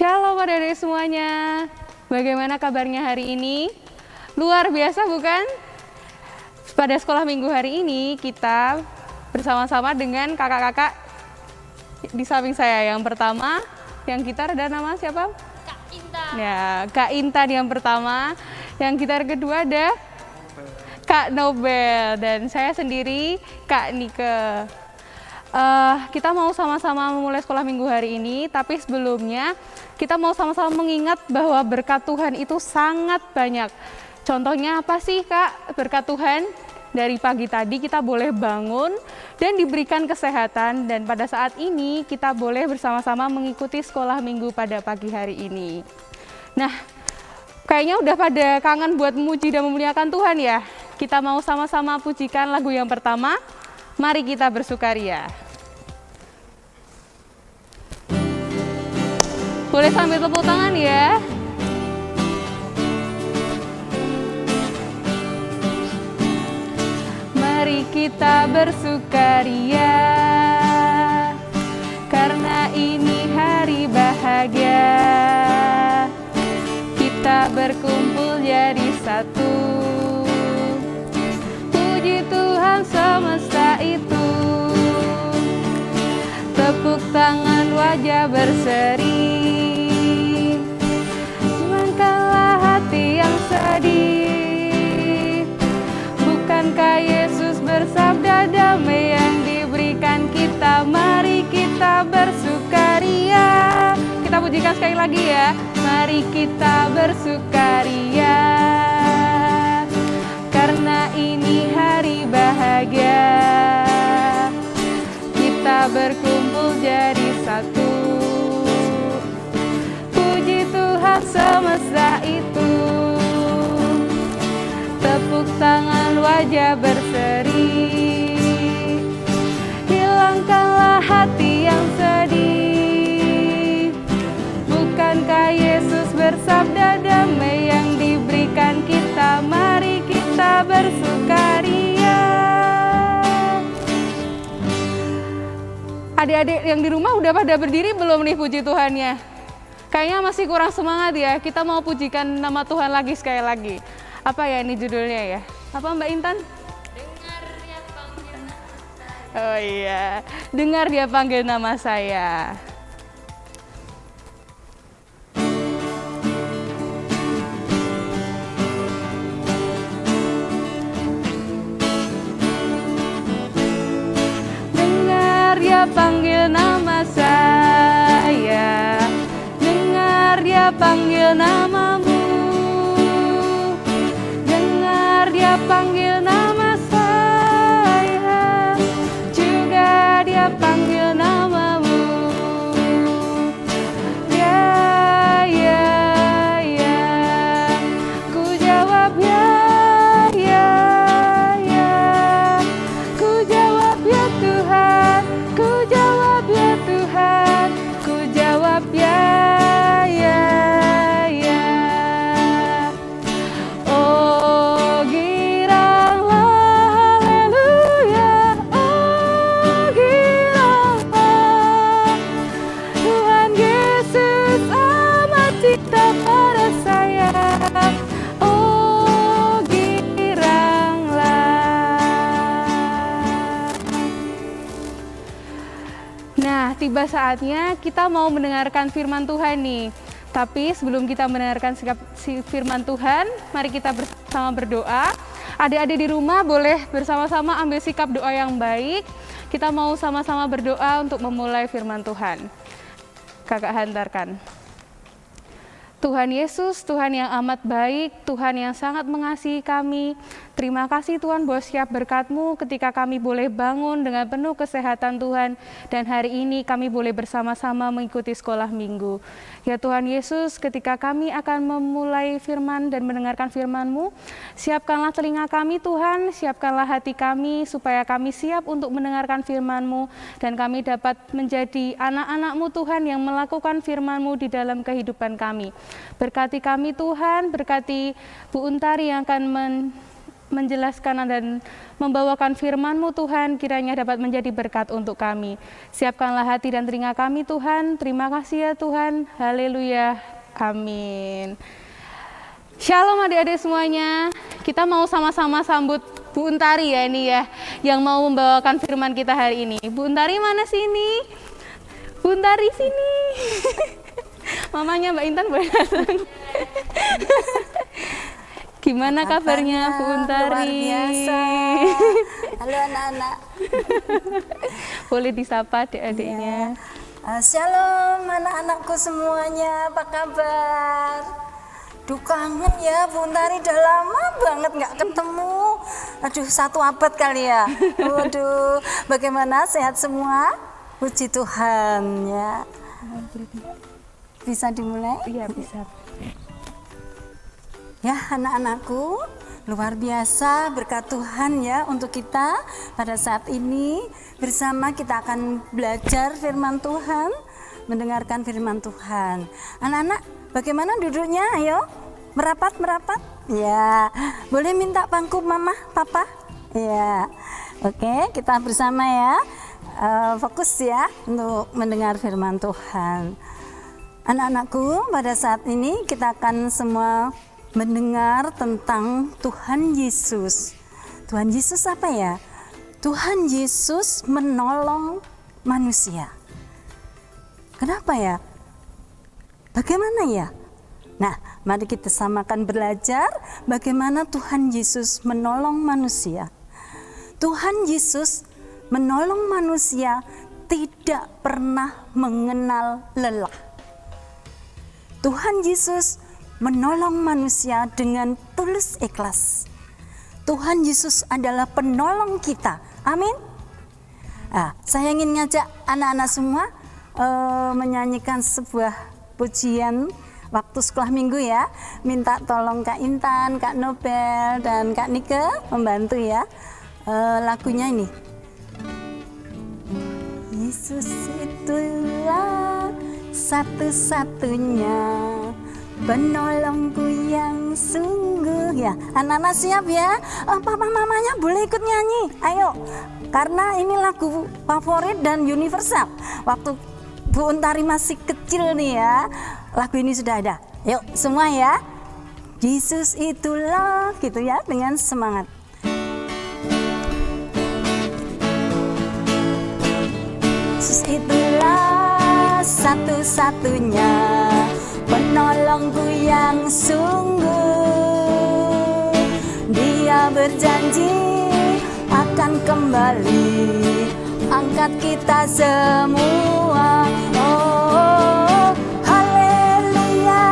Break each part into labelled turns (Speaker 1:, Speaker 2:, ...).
Speaker 1: Shalom adik-adik semuanya. Bagaimana kabarnya hari ini? Luar biasa bukan? Pada sekolah minggu hari ini kita bersama-sama dengan kakak-kakak di samping saya. Yang pertama, yang gitar ada nama siapa?
Speaker 2: Kak Intan.
Speaker 1: Ya, Kak Intan yang pertama. Yang gitar kedua ada Kak Nobel dan saya sendiri Kak Nike. Kita mau sama-sama memulai sekolah minggu hari ini, tapi sebelumnya kita mau sama-sama mengingat bahwa berkat Tuhan itu sangat banyak. Contohnya apa sih Kak berkat Tuhan? Dari pagi tadi kita boleh bangun dan diberikan kesehatan, dan pada saat ini kita boleh bersama-sama mengikuti sekolah minggu pada pagi hari ini. Nah, kayaknya udah pada kangen buat memuji dan memuliakan Tuhan ya. Kita mau sama-sama pujikan lagu yang pertama. Mari kita bersukaria. Boleh sambil tepuk tangan ya. Mari kita bersukaria, karena ini hari bahagia. Kita berkumpul jadi satu. Puji Tuhan semesta itu. Tepuk tangan wajah berseri. Cumankanlah hati yang sedih. Bukankah Yesus bersabda damai yang diberikan kita? Mari kita bersukaria. Kita pujikan sekali lagi ya. Mari kita bersukaria, karena ini hari bahagia. Kita berkumpul jadi satu. Puji Tuhan semesta itu. Tepuk tangan wajah berseri. Hilangkanlah hati yang sedih. Bukankah Yesus bersabda damai yang diberikan kita? Mari kita bersukaria. Adik-adik yang di rumah udah pada berdiri belum nih puji Tuhannya? Kayaknya masih kurang semangat ya. Kita mau pujikan nama Tuhan lagi sekali lagi. Apa ya ini judulnya ya? Apa Mbak Intan?
Speaker 2: Dengar dia panggil nama saya.
Speaker 1: Oh iya, dengar dia panggil nama saya. Dengar dia panggil nama saya. Dengar dia panggil namamu. Dengar dia panggil nama saya. Juga dia panggil namamu. Ya, ya, ya. Ku jawab ya, ya, ya. Ku jawab ya Tuhan. Ku jawab ya Tuhan. Ku jawab ya, ya, ya. Oh giranglah haleluya. Oh giranglah. Tuhan Yesus amat cinta pada saya. Oh giranglah. Nah, tiba saatnya kita mau mendengarkan firman Tuhan nih. Tapi sebelum kita mendengarkan firman Tuhan, mari kita bersama berdoa. Adik-adik di rumah boleh bersama-sama ambil sikap doa yang baik. Kita mau sama-sama berdoa untuk memulai firman Tuhan. Kakak hantarkan. Tuhan Yesus, Tuhan yang amat baik, Tuhan yang sangat mengasihi kami. Terima kasih Tuhan buat setiap berkat-Mu ketika kami boleh bangun dengan penuh kesehatan Tuhan. Dan hari ini kami boleh bersama-sama mengikuti sekolah minggu. Ya Tuhan Yesus, ketika kami akan memulai firman dan mendengarkan firman-Mu, siapkanlah telinga kami Tuhan, siapkanlah hati kami supaya kami siap untuk mendengarkan firman-Mu. Dan kami dapat menjadi anak-anak-Mu Tuhan yang melakukan firman-Mu di dalam kehidupan kami. Berkati kami Tuhan, berkati Bu Untari yang akan menjelaskan dan membawakan firman-Mu Tuhan, kiranya dapat menjadi berkat untuk kami. Siapkanlah hati dan telinga kami Tuhan. Terima kasih ya Tuhan. Haleluya. Amin. Shalom adik-adik semuanya. Kita mau sama-sama sambut Bu Untari ya ini ya, yang mau membawakan firman kita hari ini. Bu Untari mana sini? Bu Untari sini. Mamanya Mbak Intan boleh datang. Gimana kabarnya Bu Untari?
Speaker 3: Luar biasa. Halo anak-anak.
Speaker 1: Boleh disapa adik-adiknya.
Speaker 3: Shalom anak-anakku semuanya, apa kabar? Duh kangen ya Bu Untari, udah lama banget nggak ketemu. Aduh 1 abad kali ya. Waduh, bagaimana, sehat semua? Puji Tuhan ya. Bisa dimulai?
Speaker 1: Iya bisa.
Speaker 3: Ya anak-anakku, luar biasa berkat Tuhan ya untuk kita pada saat ini. Bersama kita akan belajar firman Tuhan, mendengarkan firman Tuhan. Anak-anak, bagaimana duduknya? Ayo, merapat. Ya, boleh minta pangku mama, papa? Ya, oke, kita bersama ya. Fokus ya untuk mendengar firman Tuhan. Anak-anakku, pada saat ini kita akan semua mendengar tentang Tuhan Yesus. Tuhan Yesus apa ya? Tuhan Yesus menolong manusia. Kenapa ya? Bagaimana ya? Nah, mari kita samakan belajar bagaimana Tuhan Yesus menolong manusia. Tuhan Yesus menolong manusia tidak pernah mengenal lelah. Tuhan Yesus menolong manusia dengan tulus ikhlas. Tuhan Yesus adalah penolong kita. Amin. Saya ingin ngajak anak-anak semua menyanyikan sebuah pujian waktu sekolah minggu ya. Minta tolong Kak Intan, Kak Nobel, dan Kak Nike membantu ya. Lagunya ini. Yesus itulah satu-satunya penolongku yang sungguh ya. Anak-anak siap ya? Papa mamanya boleh ikut nyanyi. Ayo, karena ini lagu favorit dan universal. Waktu Bu Untari masih kecil nih ya, lagu ini sudah ada. Yuk semua ya. Yesus itulah gitu ya, dengan semangat. Yesus itulah satu-satunya penolongku yang sungguh. Dia berjanji akan kembali angkat kita semua. Oh, haleluya,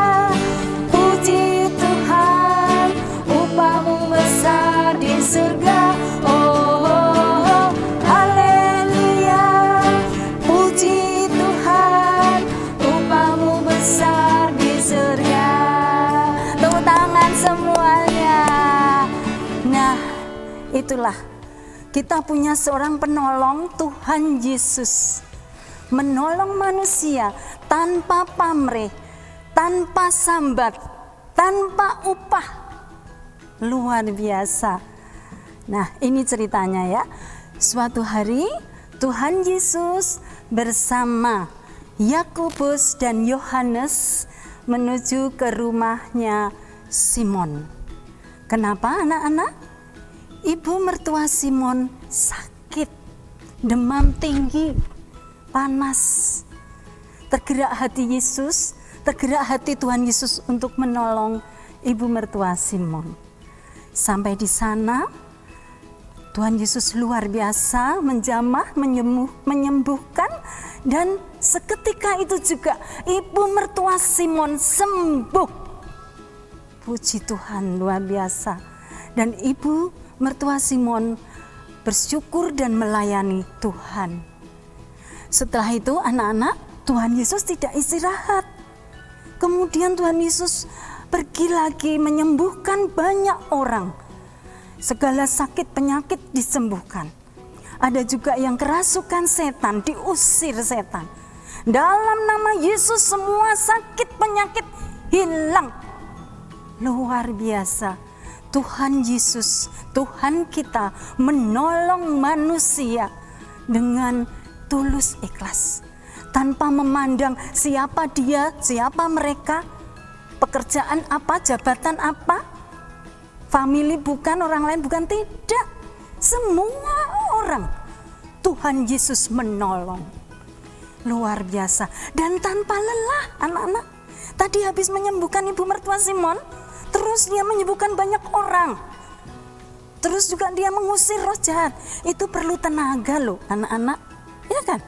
Speaker 3: puji Tuhan, upahmu besar di surga. Oh, haleluya, puji Tuhan, upahmu besar di surga. Tepuk tangan semuanya. Nah, itulah kita punya seorang penolong, Tuhan Yesus. Menolong manusia tanpa pamrih, tanpa sambat, tanpa upah. Luar biasa. Nah, ini ceritanya ya. Suatu hari Tuhan Yesus bersama Yakobus dan Yohanes menuju ke rumahnya Simon. Kenapa anak-anak? Ibu mertua Simon sakit, demam tinggi, panas. Tergerak hati Yesus, tergerak hati Tuhan Yesus untuk menolong ibu mertua Simon. Sampai di sana, Tuhan Yesus luar biasa menjamah, menyembuhkan, dan seketika itu juga ibu mertua Simon sembuh. Puji Tuhan, luar biasa. Dan ibu mertua Simon bersyukur dan melayani Tuhan. Setelah itu anak-anak, Tuhan Yesus tidak istirahat. Kemudian Tuhan Yesus pergi lagi menyembuhkan banyak orang. Segala sakit penyakit disembuhkan. Ada juga yang kerasukan setan, diusir setan. Dalam nama Yesus semua sakit penyakit hilang. Luar biasa. Tuhan Yesus, Tuhan kita menolong manusia dengan tulus ikhlas, tanpa memandang siapa dia, siapa mereka, pekerjaan apa, jabatan apa, family bukan, orang lain bukan, tidak. Semua orang Tuhan Yesus menolong. Luar biasa dan tanpa lelah, anak-anak. Tadi habis menyembuhkan ibu mertua Simon, terus dia menyembuhkan banyak orang. Terus juga dia mengusir roh jahat. Itu perlu tenaga loh, anak-anak. Ya kan?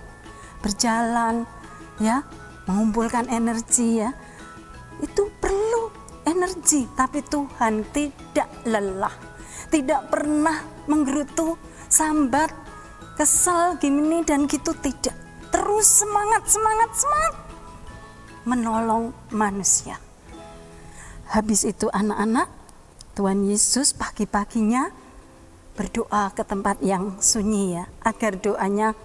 Speaker 3: Berjalan, ya, mengumpulkan energi, ya. Itu perlu energi, tapi Tuhan tidak lelah. Tidak pernah menggerutu, sambat, kesel, gini dan gitu, tidak. Terus semangat menolong manusia. Habis itu anak-anak, Tuhan Yesus pagi-paginya berdoa ke tempat yang sunyi, ya, agar doanya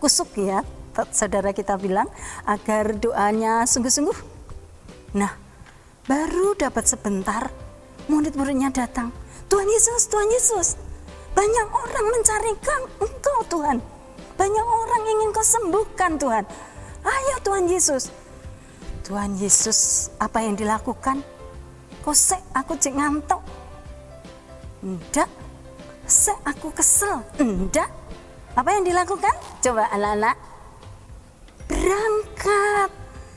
Speaker 3: kusuk, ya, saudara kita bilang, agar doanya sungguh-sungguh. Nah, baru dapat sebentar, murid-muridnya datang. Tuhan Yesus, banyak orang mencarikan Engkau, Tuhan. Banyak orang ingin Kau sembuhkan, Tuhan. Ayo Tuhan Yesus. Tuhan Yesus, apa yang dilakukan? Kosek aku cek ngantuk. Enggak. Sek aku kesel. Enggak. Apa yang dilakukan? Coba anak-anak. Berangkat.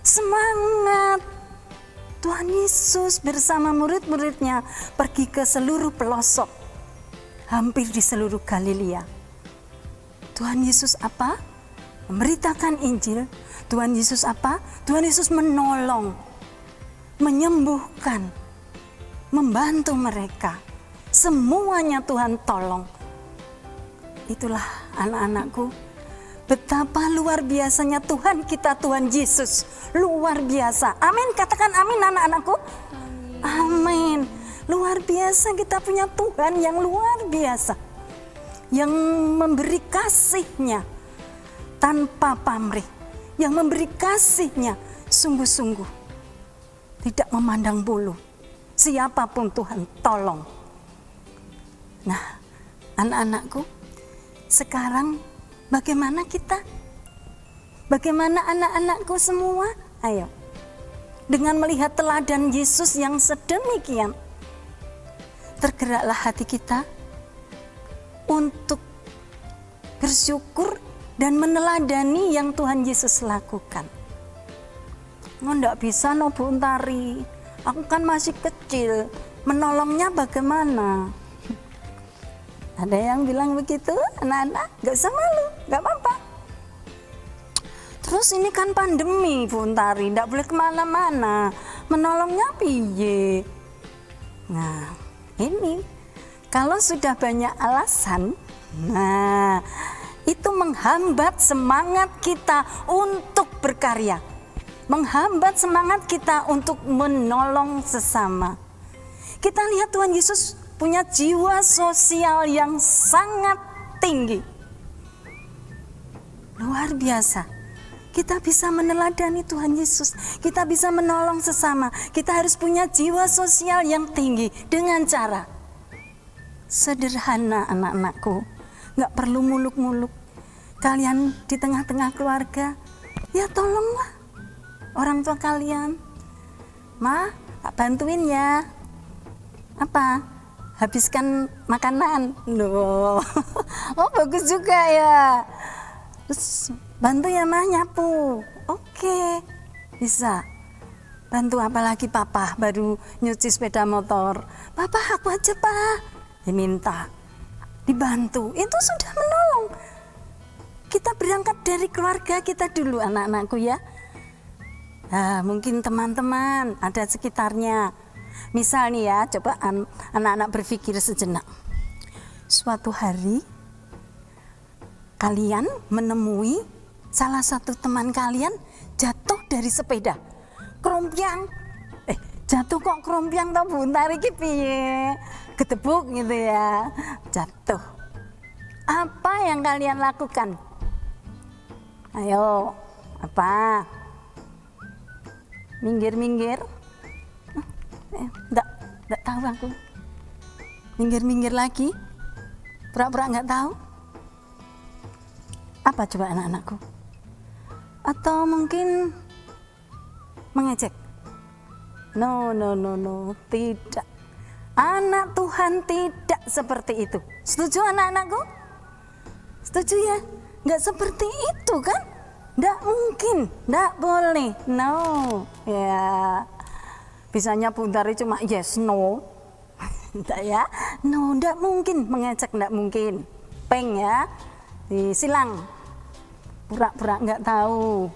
Speaker 3: Semangat. Tuhan Yesus bersama murid-muridnya pergi ke seluruh pelosok. Hampir di seluruh Galilea. Tuhan Yesus apa? Memberitakan Injil. Tuhan Yesus apa? Tuhan Yesus menolong, menyembuhkan, membantu mereka. Semuanya Tuhan tolong. Itulah anak-anakku, betapa luar biasanya Tuhan kita, Tuhan Yesus. Luar biasa. Amin, katakan amin anak-anakku. Amin. Luar biasa, kita punya Tuhan yang luar biasa, yang memberi kasih-Nya tanpa pamrih, yang memberi kasih-Nya sungguh-sungguh, tidak memandang bulu. Siapapun Tuhan tolong. Nah, anak-anakku, sekarang bagaimana kita? Bagaimana anak-anakku semua? Ayo, dengan melihat teladan Yesus yang sedemikian, tergeraklah hati kita untuk bersyukur dan meneladani yang Tuhan Yesus lakukan. Nggak bisa no Bu Untari, aku kan masih kecil, menolongnya bagaimana? Ada yang bilang begitu, anak-anak, nggak usah malu, nggak apa-apa. Terus ini kan pandemi Bu Untari, nggak boleh kemana-mana, menolongnya piye? Nah, ini kalau sudah banyak alasan, nah itu menghambat semangat kita untuk berkarya, menghambat semangat kita untuk menolong sesama. Kita lihat Tuhan Yesus punya jiwa sosial yang sangat tinggi. Luar biasa. Kita bisa meneladani Tuhan Yesus, kita bisa menolong sesama. Kita harus punya jiwa sosial yang tinggi dengan cara sederhana, anak-anakku. Gak perlu muluk-muluk. Kalian di tengah-tengah keluarga, ya tolonglah orang tua kalian. Ma, tak bantuin ya. Apa? Habiskan makanan. Loh. Oh, bagus juga ya. Terus bantu ya Ma nyapu. Oke, bisa. Bantu apalagi papa baru nyuci sepeda motor. Papa aku aja Pak. Diminta, dibantu, itu sudah menolong. Kita berangkat dari keluarga kita dulu, anak-anakku ya. Nah, mungkin teman-teman ada sekitarnya. Misal nih ya, coba anak-anak berpikir sejenak. Suatu hari kalian menemui salah satu teman kalian jatuh dari sepeda, kerompiang. Jatuh kok kerompiang tau Bu Untari ki piye? Ketebuk gitu ya, jatuh. Apa yang kalian lakukan? Ayo, apa? Minggir-minggir? Enggak tahu aku. minggir-minggir lagi, pura-pura nggak tahu. Apa coba anak-anakku? Atau mungkin mengejek? No, tidak. Anak Tuhan tidak seperti itu. Setuju anak-anakku? Setuju ya? Nggak seperti itu kan? Nggak mungkin, nggak boleh. No, ya. Bisanya Bundari cuma yes, no. Enggak ya? No, nggak mungkin mengejek, nggak mungkin. Peng ya, disilang. Pura-pura nggak tahu.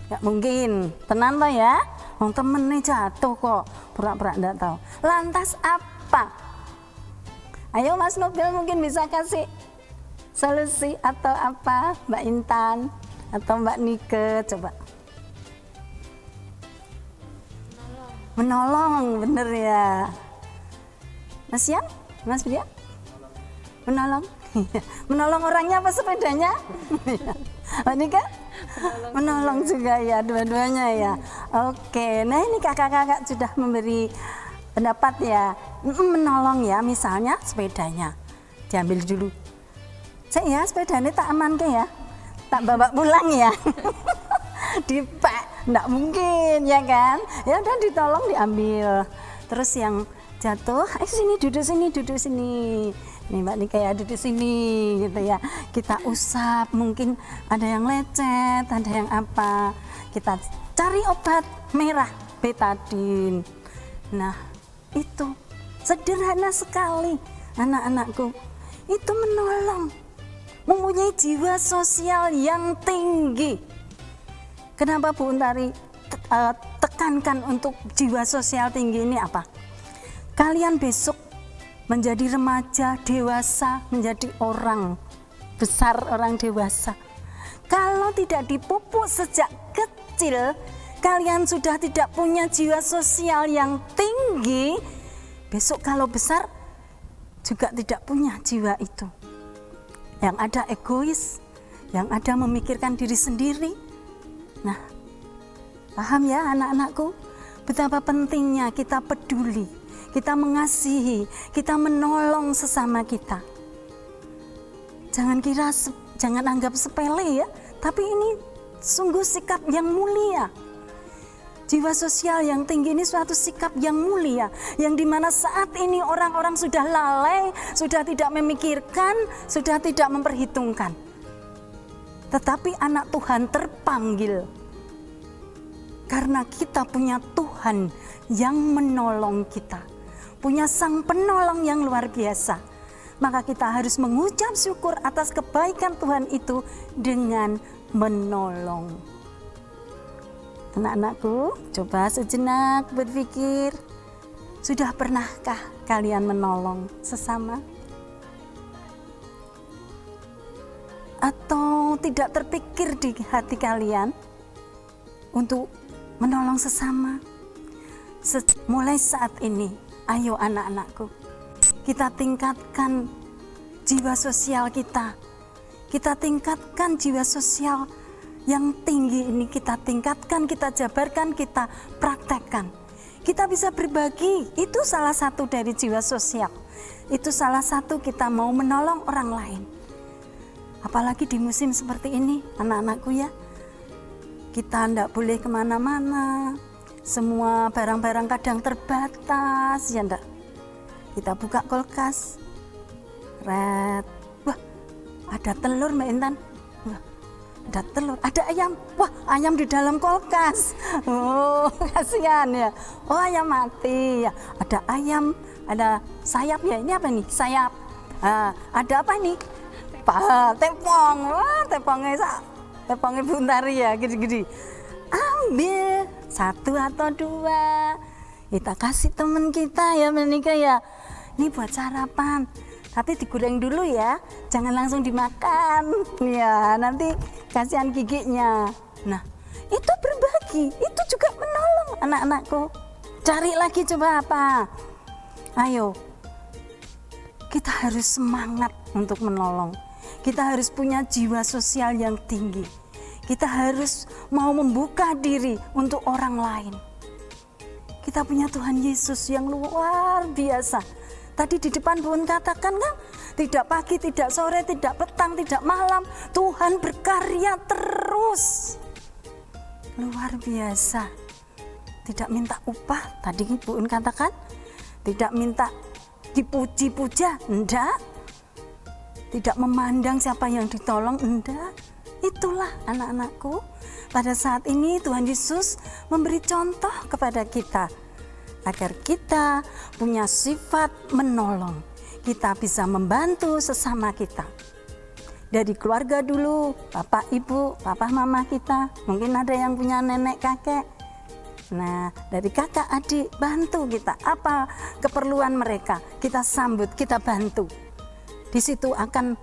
Speaker 3: Nggak mungkin. Tenan toh ya? Wong temennya jatuh kok, pura-pura nggak tahu. Lantas apa? Ayo Mas Nobil mungkin bisa kasih solusi atau apa, Mbak Intan atau Mbak Nike, coba. Menolong, bener ya. Mas Yan, Mas Bria? Menolong. Menolong orangnya apa sepedanya? Mbak Nike? Menolong juga ya, dua-duanya ya. Oke, nah ini kakak-kakak sudah memberi pendapat ya. Menolong ya, misalnya sepedanya diambil dulu. Saya ya sepedanya tak aman ke ya, tak bawa pulang ya. Dipek, enggak mungkin ya kan. Ya udah ditolong diambil. Terus yang jatuh, sini duduk sini. Nih Mbak Nika ya duduk sini gitu ya. Kita usap, mungkin ada yang lecet, ada yang apa. Kita cari obat merah, betadin. Nah, itu sederhana sekali anak-anakku. Itu menolong. Mempunyai jiwa sosial yang tinggi. Kenapa Bu Untari tekankan untuk jiwa sosial tinggi ini apa? Kalian besok menjadi remaja, dewasa, menjadi orang besar, orang dewasa. Kalau tidak dipupuk sejak kecil, kalian sudah tidak punya jiwa sosial yang tinggi, besok kalau besar juga tidak punya jiwa itu. Yang ada egois, yang ada memikirkan diri sendiri. Nah, paham ya anak-anakku? Betapa pentingnya kita peduli, kita mengasihi, kita menolong sesama kita. Jangan anggap sepele ya, tapi ini sungguh sikap yang mulia. Jiwa sosial yang tinggi ini suatu sikap yang mulia, yang dimana saat ini orang-orang sudah lalai, sudah tidak memikirkan, sudah tidak memperhitungkan. Tetapi anak Tuhan terpanggil karena kita punya Tuhan yang menolong kita, punya Sang Penolong yang luar biasa. Maka kita harus mengucap syukur atas kebaikan Tuhan itu dengan menolong. Anak-anakku, coba sejenak berpikir, sudah pernahkah kalian menolong sesama? Atau tidak terpikir di hati kalian untuk menolong sesama? Mulai saat ini, ayo anak-anakku, kita tingkatkan jiwa sosial kita. Kita tingkatkan jiwa sosial yang tinggi ini, kita tingkatkan, kita jabarkan, kita praktekkan. Kita bisa berbagi, itu salah satu dari jiwa sosial. Itu salah satu kita mau menolong orang lain. Apalagi di musim seperti ini, anak-anakku ya. Kita tidak boleh kemana-mana, semua barang-barang kadang terbatas, ya enggak? Kita buka kulkas, red, wah ada telur Mbak Intan, wah ada telur, ada ayam, wah ayam di dalam kulkas, oh kasihan ya, oh ayam mati ya, ada ayam, ada sayap ya, ini apa nih, sayap, ada apa nih, tepong, wah tepongnya Buntari ya, gede-gede, ambil satu atau dua, kita kasih teman kita ya menikah ya, ini buat sarapan. Tapi digoreng dulu ya, jangan langsung dimakan ya, nanti kasihan giginya. Nah, itu berbagi, itu juga menolong anak-anakku. Cari lagi coba apa? Ayo, kita harus semangat untuk menolong. Kita harus punya jiwa sosial yang tinggi. Kita harus mau membuka diri untuk orang lain. Kita punya Tuhan Yesus yang luar biasa. Tadi di depan Bu katakan kan, tidak pagi, tidak sore, tidak petang, tidak malam, Tuhan berkarya terus. Luar biasa. Tidak minta upah, tadi Bu katakan, tidak minta dipuji-puja, enggak. Tidak memandang siapa yang ditolong, enggak. Itulah anak-anakku, pada saat ini Tuhan Yesus memberi contoh kepada kita agar kita punya sifat menolong, kita bisa membantu sesama kita. Dari keluarga dulu, bapak ibu, papa mama kita, mungkin ada yang punya nenek kakek. Nah, dari kakak adik, bantu kita, apa keperluan mereka, kita sambut, kita bantu. Di situ akan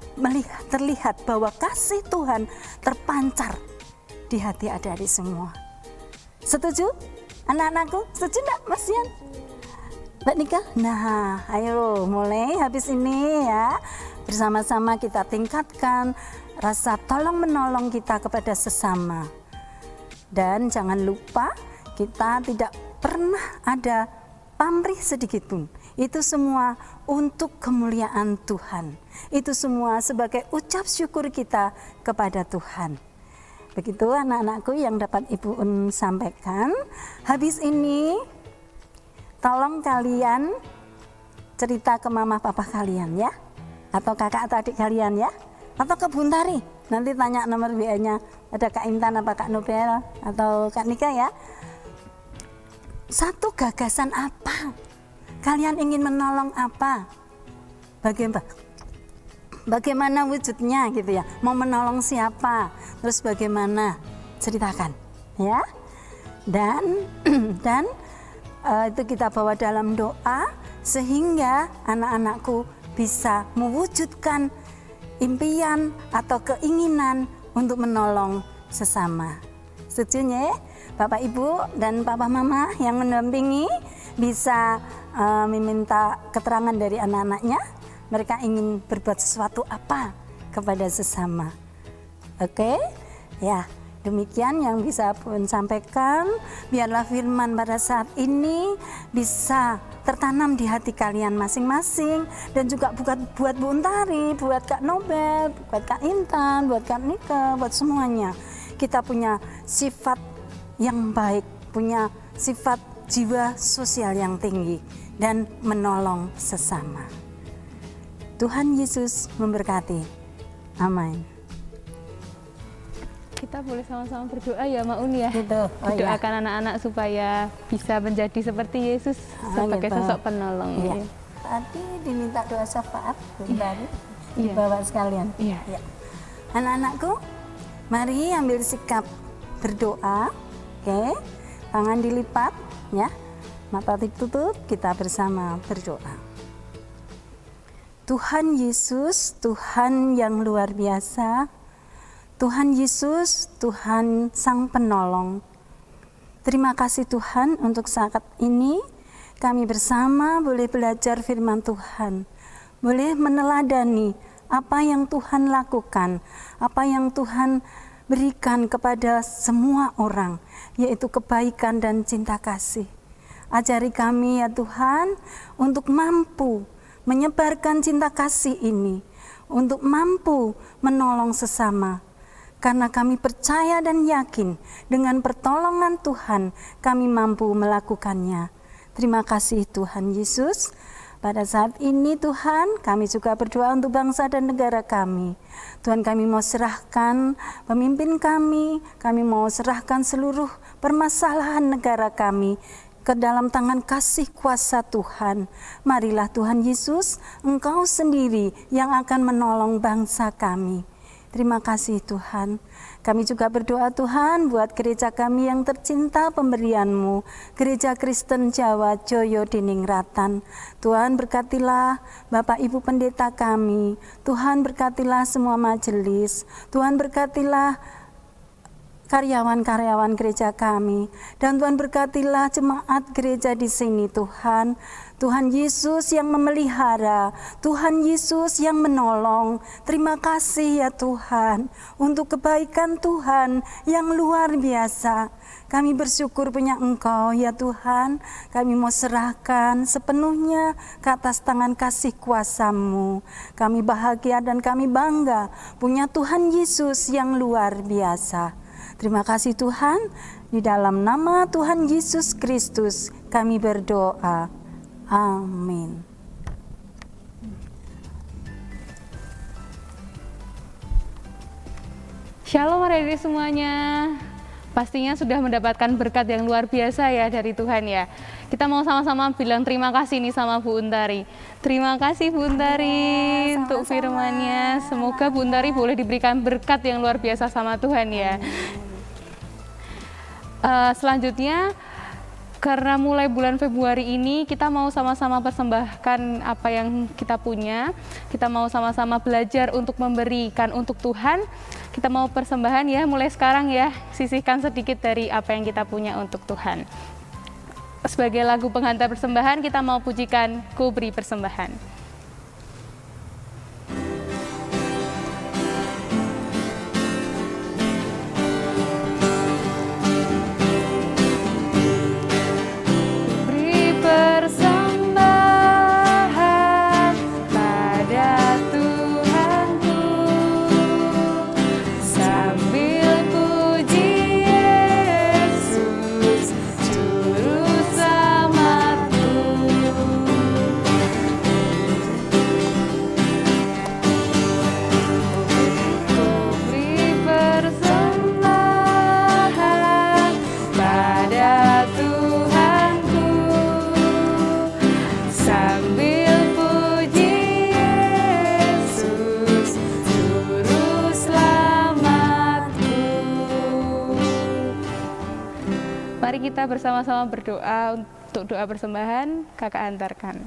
Speaker 3: terlihat bahwa kasih Tuhan terpancar di hati adik-adik semua. Setuju? Anak-anakku, setuju enggak Mas Yan? Mbak Nika? Nah, ayo mulai habis ini ya, bersama-sama kita tingkatkan rasa tolong menolong kita kepada sesama. Dan jangan lupa, kita tidak pernah ada pamrih sedikit pun. Itu semua untuk kemuliaan Tuhan. Itu semua sebagai ucap syukur kita kepada Tuhan. Begitu anak-anakku yang dapat Ibu sampaikan. Habis ini tolong kalian cerita ke mama papa kalian ya, atau kakak atau adik kalian ya, atau ke Buntari. Nanti tanya nomor WA-nya, ada Kak Intan apa Kak Nobel atau Kak Nika ya. Satu gagasan apa? Kalian ingin menolong apa? Bagaimana wujudnya gitu ya? Mau menolong siapa? Terus bagaimana? Ceritakan ya. Dan itu kita bawa dalam doa sehingga anak-anakku bisa mewujudkan impian atau keinginan untuk menolong sesama. Setuju ya? Bapak Ibu dan Papa Mama yang mendampingi bisa meminta keterangan dari anak-anaknya, mereka ingin berbuat sesuatu apa kepada sesama. Oke? Ya, demikian yang bisa Pun sampaikan. Biarlah firman pada saat ini bisa tertanam di hati kalian masing-masing, dan juga buat Bu Untari, buat Kak Nobel, buat Kak Intan, buat Kak Nika, buat semuanya. Kita punya sifat yang baik, punya sifat jiwa sosial yang tinggi dan menolong sesama. Tuhan Yesus memberkati. Amin.
Speaker 1: Kita boleh sama-sama berdoa ya Maun ya.
Speaker 3: Gitu.
Speaker 1: Doakan anak-anak supaya bisa menjadi seperti Yesus sebagai
Speaker 3: gitu.
Speaker 1: sosok penolong.
Speaker 3: Iya. Tadi diminta doa syafaat dari dibawa sekalian.
Speaker 1: Iya.
Speaker 3: Ya. Anak-anakku, mari ambil sikap berdoa. Oke, tangan dilipat ya, mata ditutup, kita bersama berdoa. Tuhan Yesus, Tuhan yang luar biasa, Tuhan Yesus, Tuhan Sang Penolong. Terima kasih Tuhan untuk saat ini kami bersama boleh belajar firman Tuhan, boleh meneladani apa yang Tuhan lakukan, apa yang Tuhan berikan kepada semua orang, yaitu kebaikan dan cinta kasih. Ajari kami ya Tuhan untuk mampu menyebarkan cinta kasih ini, untuk mampu menolong sesama. Karena kami percaya dan yakin dengan pertolongan Tuhan kami mampu melakukannya. Terima kasih Tuhan Yesus. Pada saat ini Tuhan, kami juga berdoa untuk bangsa dan negara kami. Tuhan, kami mau serahkan pemimpin kami mau serahkan seluruh permasalahan negara kami ke dalam tangan kasih kuasa Tuhan. Marilah Tuhan Yesus, Engkau sendiri yang akan menolong bangsa kami. Terima kasih Tuhan. Kami juga berdoa Tuhan buat gereja kami yang tercinta pemberian-Mu, Gereja Kristen Jawa Joyo Diningratan. Tuhan berkatilah Bapak Ibu Pendeta kami, Tuhan berkatilah semua majelis, Tuhan berkatilah karyawan-karyawan gereja kami. Dan Tuhan berkatilah jemaat gereja di sini Tuhan. Tuhan Yesus yang memelihara, Tuhan Yesus yang menolong. Terima kasih ya Tuhan untuk kebaikan Tuhan yang luar biasa. Kami bersyukur punya Engkau ya Tuhan. Kami mau serahkan sepenuhnya ke atas tangan kasih kuasa-Mu. Kami bahagia dan kami bangga punya Tuhan Yesus yang luar biasa. Terima kasih Tuhan, di dalam nama Tuhan Yesus Kristus kami berdoa. Amin.
Speaker 1: Shalom adik-adik semuanya. Pastinya sudah mendapatkan berkat yang luar biasa ya dari Tuhan ya. Kita mau sama-sama bilang terima kasih nih sama Bu Untari. Terima kasih Bu Untari untuk firman-Nya. Semoga Bu Untari boleh diberikan berkat yang luar biasa sama Tuhan ya. Selanjutnya, karena mulai bulan Februari ini kita mau sama-sama persembahkan apa yang kita punya. Kita mau sama-sama belajar untuk memberikan untuk Tuhan. Kita mau persembahan ya, mulai sekarang ya, sisihkan sedikit dari apa yang kita punya untuk Tuhan. Sebagai lagu penghantar persembahan, kita mau pujikan Ku Beri Persembahan. Mari kita bersama-sama berdoa untuk doa persembahan. Kakak antarkan.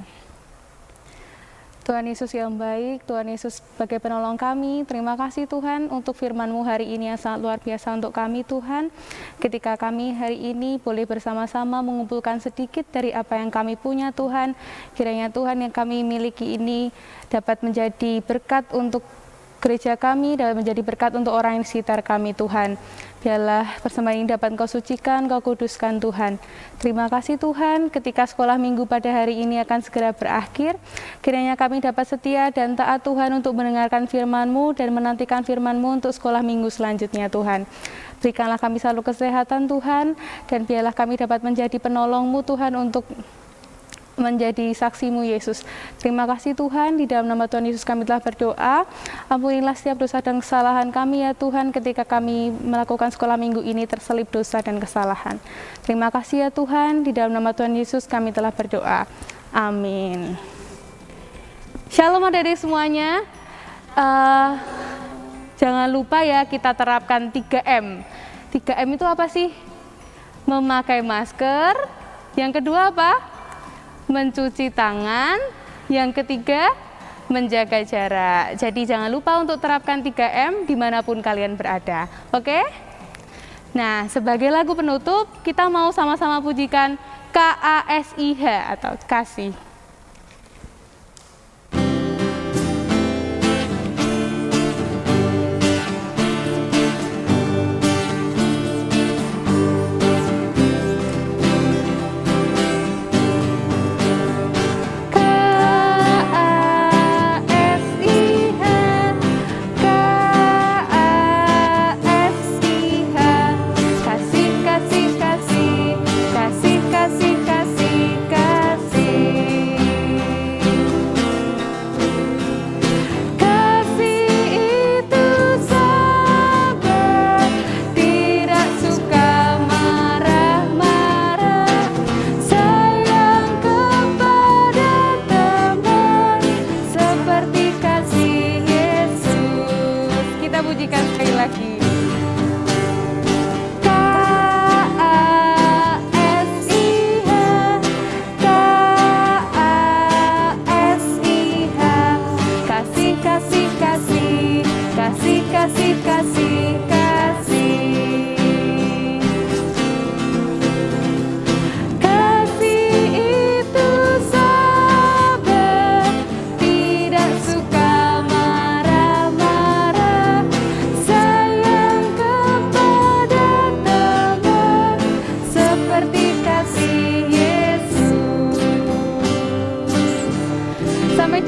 Speaker 1: Tuhan Yesus yang baik, Tuhan Yesus sebagai penolong kami, terima kasih Tuhan untuk firman-Mu hari ini yang sangat luar biasa untuk kami Tuhan. Ketika kami hari ini boleh bersama-sama mengumpulkan sedikit dari apa yang kami punya Tuhan, kiranya Tuhan yang kami miliki ini dapat menjadi berkat untuk gereja kami, dapat menjadi berkat untuk orang di sekitar kami Tuhan. Biarlah persembahan ini dapat Engkau sucikan, Engkau kuduskan Tuhan. Terima kasih Tuhan, ketika sekolah minggu pada hari ini akan segera berakhir, kiranya kami dapat setia dan taat Tuhan untuk mendengarkan firman-Mu dan menantikan firman-Mu untuk sekolah minggu selanjutnya Tuhan. Berikanlah kami selalu kesehatan Tuhan, dan biarlah kami dapat menjadi penolong-Mu Tuhan untuk menjadi saksi-Mu Yesus. Terima kasih Tuhan, di dalam nama Tuhan Yesus kami telah berdoa. Ampunilah setiap dosa dan kesalahan kami ya Tuhan, ketika kami melakukan sekolah minggu ini terselip dosa dan kesalahan. Terima kasih ya Tuhan, di dalam nama Tuhan Yesus kami telah berdoa. Amin. Shalom adik-adik semuanya. Jangan lupa ya, kita terapkan 3M. 3M itu apa sih? Memakai masker. Yang kedua apa? Mencuci tangan. Yang ketiga, menjaga jarak. Jadi jangan lupa untuk terapkan 3M dimanapun kalian berada. Oke? Nah, sebagai lagu penutup, kita mau sama-sama pujikan KASIH atau Kasih. Kasih, kasih, kasih, kasih, kasih, kasih.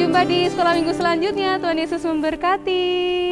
Speaker 1: jumpa di sekolah minggu selanjutnya. Tuhan Yesus memberkati.